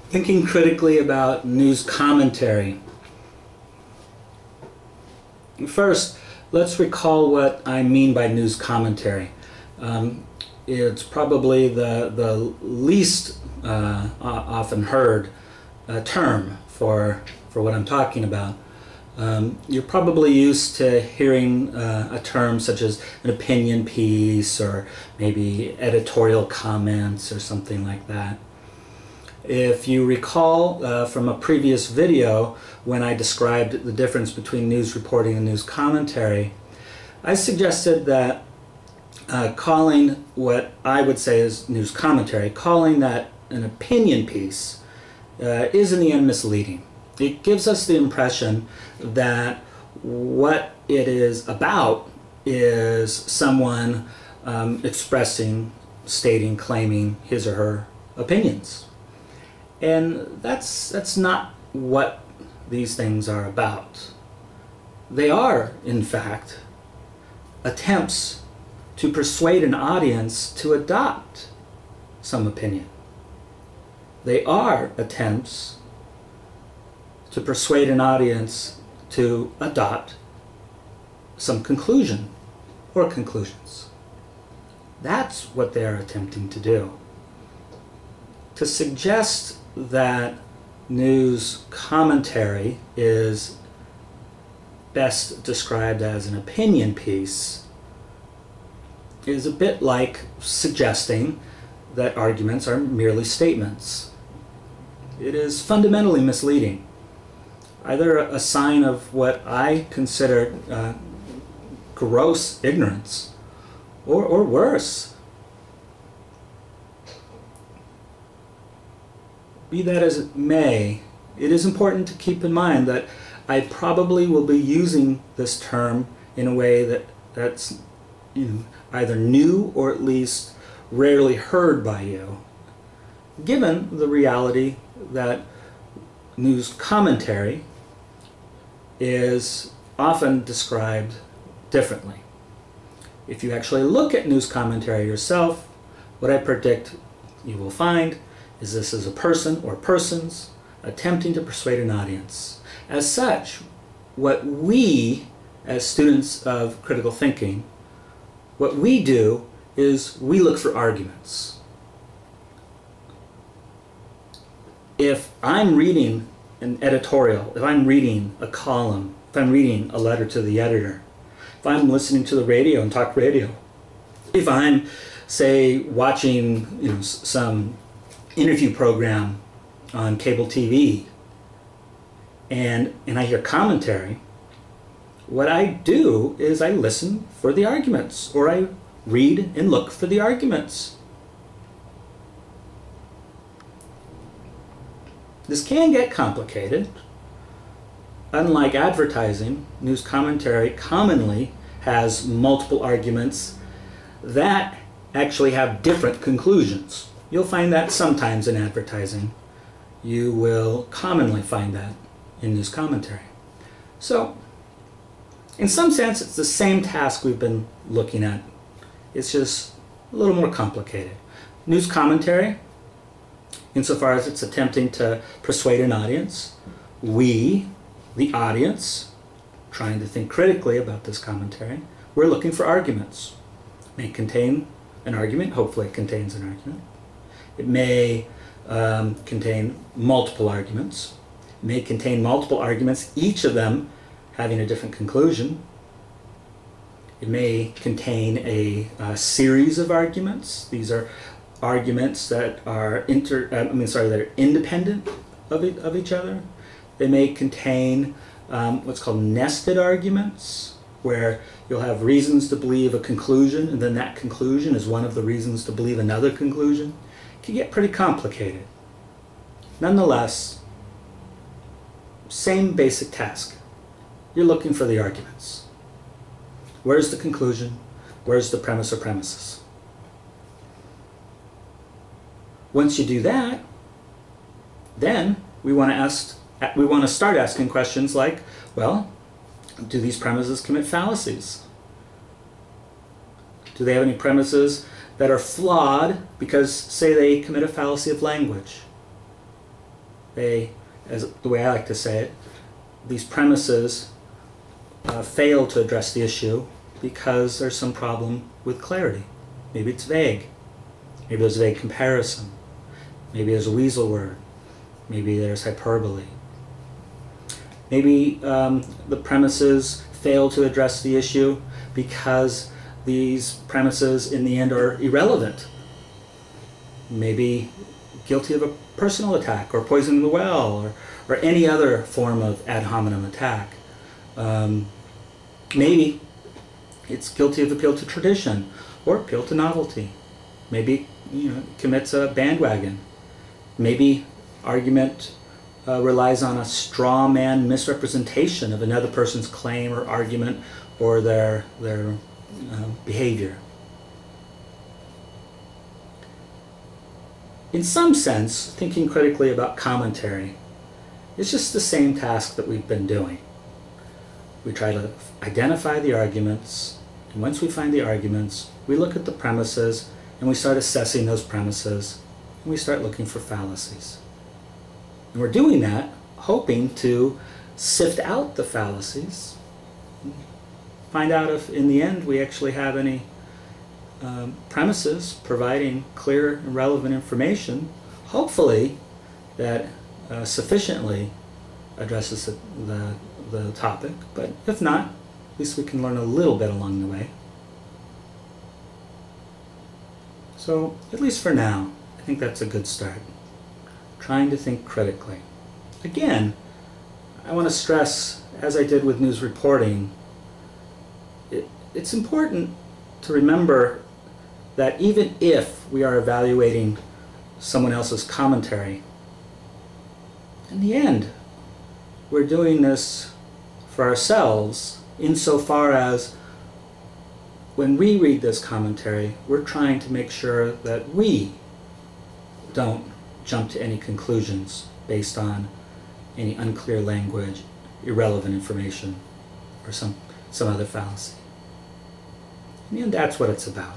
Thinking critically about news commentary. First, let's recall what I mean by news commentary. It's probably the least often heard term for what I'm talking about. You're probably used to hearing a term such as an opinion piece or maybe editorial comments or something like that. If you recall from a previous video when I described the difference between news reporting and news commentary, I suggested that calling what I would say is news commentary, calling that an opinion piece is in the end misleading. It gives us the impression that what it is about is someone expressing, stating, claiming his or her opinions. And that's not what these things are about. They are, in fact, attempts to persuade an audience to adopt some opinion. They are attempts to persuade an audience to adopt some conclusion or conclusions. That's what they're attempting to do. To suggest that news commentary is best described as an opinion piece is a bit like suggesting that arguments are merely statements. It is fundamentally misleading. Either a sign of what I consider gross ignorance, or worse. Be that as it may, it is important to keep in mind that I probably will be using this term in a way that's either new or at least rarely heard by you, given the reality that news commentary is often described differently. If you actually look at news commentary yourself, what I predict you will find is this is a person or persons attempting to persuade an audience. As such, what we, as students of critical thinking, what we do is we look for arguments. If I'm reading an editorial, if I'm reading a column, if I'm reading a letter to the editor, if I'm listening to the radio and talk radio, if I'm, say, watching some interview program on cable TV and I hear commentary, what I do is I listen for the arguments, or I read and look for the arguments. This can get complicated. Unlike advertising, news commentary commonly has multiple arguments that actually have different conclusions. You'll find that sometimes in advertising. You will commonly find that in news commentary. So, in some sense, it's the same task we've been looking at. It's just a little more complicated. News commentary, insofar as it's attempting to persuade an audience, we, the audience, trying to think critically about this commentary, we're looking for arguments. It may contain an argument, hopefully it contains an argument. It may contain multiple arguments. It may contain multiple arguments, each of them having a different conclusion. It may contain a series of arguments. These are arguments that are that are independent of each other. They may contain what's called nested arguments, where you'll have reasons to believe a conclusion, and then that conclusion is one of the reasons to believe another conclusion. It can get pretty complicated. Nonetheless, same basic task. You're looking for the arguments. Where's the conclusion? Where's the premise or premises? Once you do that, then we want to start asking questions like, well, do these premises commit fallacies? Do they have any premises that are flawed because, say, they commit a fallacy of language? as the way I like to say it, these premises fail to address the issue because there's some problem with clarity. Maybe it's vague. Maybe there's a vague comparison. Maybe there's a weasel word. Maybe there's hyperbole. Maybe the premises fail to address the issue because these premises in the end are irrelevant. Maybe guilty of a personal attack or poisoning the well or any other form of ad hominem attack. Maybe it's guilty of appeal to tradition or appeal to novelty. Maybe commits a bandwagon. Maybe argument relies on a straw man misrepresentation of another person's claim or argument or their behavior. In some sense, thinking critically about commentary is just the same task that we've been doing. We try to identify the arguments, and once we find the arguments, we look at the premises and we start assessing those premises, and we start looking for fallacies. And we're doing that hoping to sift out the fallacies, find out if in the end we actually have any premises providing clear and relevant information, hopefully that sufficiently addresses the topic, but if not, at least we can learn a little bit along the way. So, at least for now, I think that's a good start. Trying to think critically. Again, I want to stress, as I did with news reporting, it's important to remember that even if we are evaluating someone else's commentary, in the end, we're doing this for ourselves insofar as when we read this commentary, we're trying to make sure that we don't jump to any conclusions based on any unclear language, irrelevant information, or some other fallacy. In the end, that's what it's about.